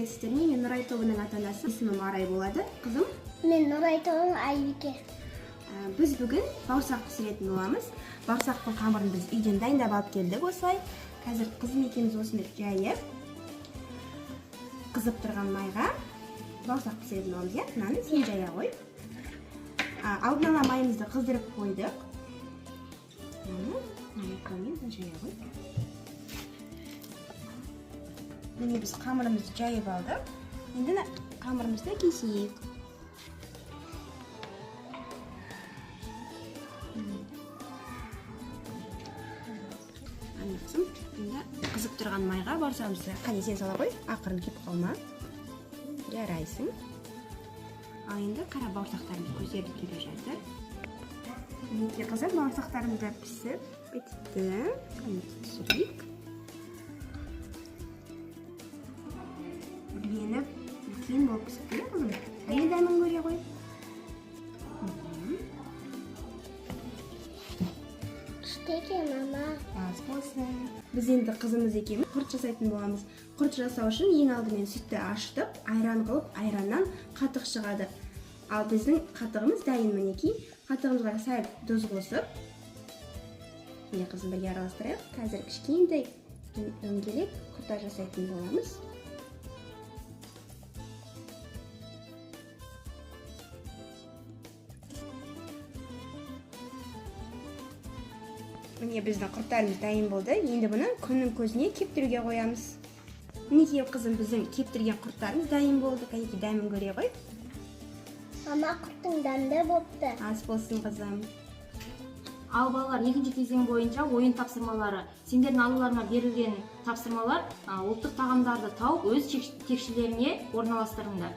сәлеметсіздер ме? Мен Нұрай тобының ата-анасы. Есімім Арай болады. Қызым? Мен Нұрай тобының Айбике. Біз бүгін бауырсақ пісіретін боламыз. Бауырсақтың қамырын біз үйден дайындап алып келдік осылай. Қазір қызым екеуміз осында жайып, қызып тұрған майға бауырсақ пісіретін боламыз, иә? Мынаны сен жая қой. Алдын ала майымызды қыздырып қойдық. Мына жая қой. Міне біз қамырымызды жайып алдық. Енді қамырымызды кесейік. Енді қызып тұрған майға бауырсағымызды қане сен сала қой, ақырын кеп қалма. Жарайсың. Ал енді қара бауырсақтарымыз көтеріліп келе жатыр. Мінекей қызым, бауырсақтарымыз да пісіп бітті. Түсірейік. Үрленіп, үлкен болып пісіп келе қызым. Әне дәмін көре қой. Штеке, мама. Аз болсын. Біз енді қызымыз екеуміз құрт жасайтын боламыз. Құрт жасау үшін ең алдымен сүтті ашытып, айран қылып, айраннан қатық шығады. Ал біздің қатығымыз дайын мінекей. Қатығымызға сәл тұз қосып, міне қызым бірге араластырайық. Қазір кішкентай дөңгелек құрт жасайтын боламыз. Міне біздің құрттарымыз дайын болды. Енді бұны күннің көзіне кептіруге қоямыз. Мінекей қызым, біздің кептірген құрттарымыз дайын болды. Кәнекей дәмін көре қой. Мама, құрттың дәмді болыпты. Ас болсын қызым. Ал балалар, екінші кезең бойынша ойын тапсырмалары. Сендердің алуларыңа берілген тапсырмалар ұлттық тағамдарды тауып өз текшелеріне орналастырыңдар.